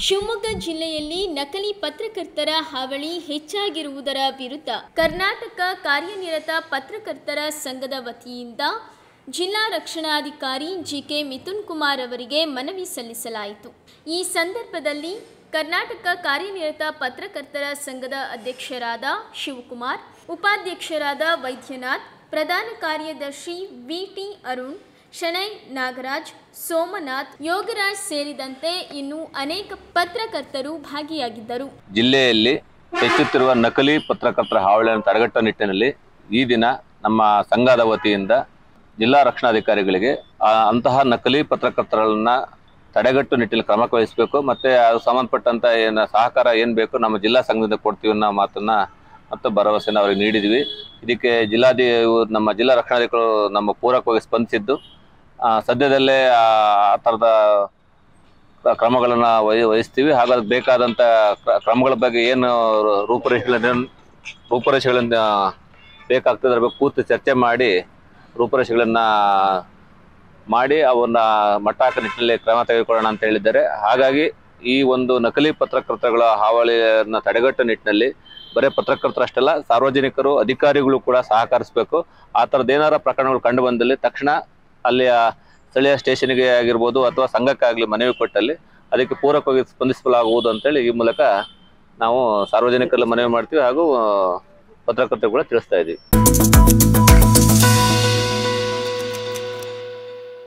ಶಿವಮೊಗ್ಗ ಜಿಲ್ಲೆಯಲ್ಲಿ ನಕಲಿ ಪತ್ರಕರ್ತರ ಹಾವಳಿ ಹೆಚ್ಚಾಗಿರುವುದರ ವಿರುದ್ಧ ಕರ್ನಾಟಕ ಕಾರ್ಯನಿರತ ಪತ್ರಕರ್ತರ ಸಂಘದ ವತಿಯಿಂದ ಜಿಲ್ಲಾ ರಕ್ಷಣಾಧಿಕಾರಿ ಜಿಕೆ ಮಿಥುನ್ ಕುಮಾರ್ ಅವರಿಗೆ ಮನವಿ ಸಲ್ಲಿಸಲಾಯಿತು. ಈ ಸಂದರ್ಭದಲ್ಲಿ ಕರ್ನಾಟಕ ಕಾರ್ಯನಿರತ ಪತ್ರಕರ್ತರ ಸಂಘದ ಅಧ್ಯಕ್ಷರಾದ ಶಿವಕುಮಾರ್, ಉಪಾಧ್ಯಕ್ಷರಾದ ವೈದ್ಯನಾಥ್, ಪ್ರಧಾನ ಕಾರ್ಯದರ್ಶಿ ವಿಟಿ ಅರುಣ್, ಶನೈ ನಾಗರಾಜ್, ಸೋಮನಾಥ್, ಯೋಗರಾಜ್ ಸೇರಿದಂತೆ ಇನ್ನೂ ಅನೇಕ ಪತ್ರಕರ್ತರು ಭಾಗಿಯಾಗಿದ್ದರು. ಜಿಲ್ಲೆಯಲ್ಲಿ ಹೆಚ್ಚುತ್ತಿರುವ ನಕಲಿ ಪತ್ರಕರ್ತರ ಹಾವಳಿಯನ್ನು ತಡೆಗಟ್ಟುವ ನಿಟ್ಟಿನಲ್ಲಿ ಈ ದಿನ ನಮ್ಮ ಸಂಘದ ವತಿಯಿಂದ ಜಿಲ್ಲಾ ರಕ್ಷಣಾಧಿಕಾರಿಗಳಿಗೆ ಅಂತಹ ನಕಲಿ ಪತ್ರಕರ್ತರನ್ನ ತಡೆಗಟ್ಟು ನಿಟ್ಟಿನಲ್ಲಿ ಕ್ರಮ ವಹಿಸಬೇಕು, ಮತ್ತೆ ಅದು ಸಂಬಂಧಪಟ್ಟಂತ ಸಹಕಾರ ಏನು ಬೇಕು ನಮ್ಮ ಜಿಲ್ಲಾ ಸಂಘದಿಂದ ಕೊಡ್ತೀವಿ ಅನ್ನೋ ಮಾತನ್ನ ಮತ್ತು ಭರವಸೆನ ಅವರಿಗೆ ನೀಡಿದ್ವಿ. ಇದಕ್ಕೆ ನಮ್ಮ ಜಿಲ್ಲಾ ರಕ್ಷಣಾಧಿಕಾರಿಗಳು ನಮ್ಮ ಪೂರಕವಾಗಿ ಸ್ಪಂದಿಸಿದ್ದು ಸದ್ಯದಲ್ಲೇ ಆ ಥರದ ಕ್ರಮಗಳನ್ನು ವಹಿಸ್ತೀವಿ. ಹಾಗಾಗಿ ಬೇಕಾದಂಥ ಕ್ರಮಗಳ ಬಗ್ಗೆ ಏನು ರೂಪುರೇಷೆಗಳನ್ನು ಬೇಕಾಗ್ತದೆ ಅದ್ರ ಬಗ್ಗೆ ಕೂತು ಚರ್ಚೆ ಮಾಡಿ ರೂಪುರೇಷೆಗಳನ್ನು ಮಾಡಿ ಅವನ್ನ ಮಟ್ಟ ಹಾಕೋ ನಿಟ್ಟಿನಲ್ಲಿ ಕ್ರಮ ತೆಗೆದುಕೊಳ್ಳೋಣ ಅಂತ ಹೇಳಿದ್ದಾರೆ. ಹಾಗಾಗಿ ಈ ಒಂದು ನಕಲಿ ಪತ್ರಕರ್ತಗಳ ಹಾವಳಿಯನ್ನು ತಡೆಗಟ್ಟುವ ನಿಟ್ಟಿನಲ್ಲಿ ಬರೀ ಪತ್ರಕರ್ತರಷ್ಟಲ್ಲ, ಸಾರ್ವಜನಿಕರು, ಅಧಿಕಾರಿಗಳು ಕೂಡ ಸಹಕರಿಸಬೇಕು. ಆ ಥರದ್ದು ಏನಾರ ಪ್ರಕರಣಗಳು ಕಂಡು ಬಂದಲ್ಲಿ ತಕ್ಷಣ ಅಲ್ಲಿಯ ಸ್ಥಳೀಯ ಸ್ಟೇಷನ್ಗೆ ಆಗಿರ್ಬೋದು ಅಥವಾ ಸಂಘಕ್ಕಾಗಲಿ ಮನವಿ ಕೊಟ್ಟಲ್ಲಿ ಅದಕ್ಕೆ ಪೂರಕವಾಗಿ ಸ್ಪಂದಿಸಲಾಗುವುದು ಅಂತೇಳಿ ಈ ಮೂಲಕ ನಾವು ಸಾರ್ವಜನಿಕರಲ್ಲಿ ಮನವಿ ಮಾಡ್ತೀವಿ ಹಾಗೂ ಪತ್ರಕರ್ತರು ಕೂಡ ತಿಳಿಸ್ತಾ ಇದ್ದೀವಿ.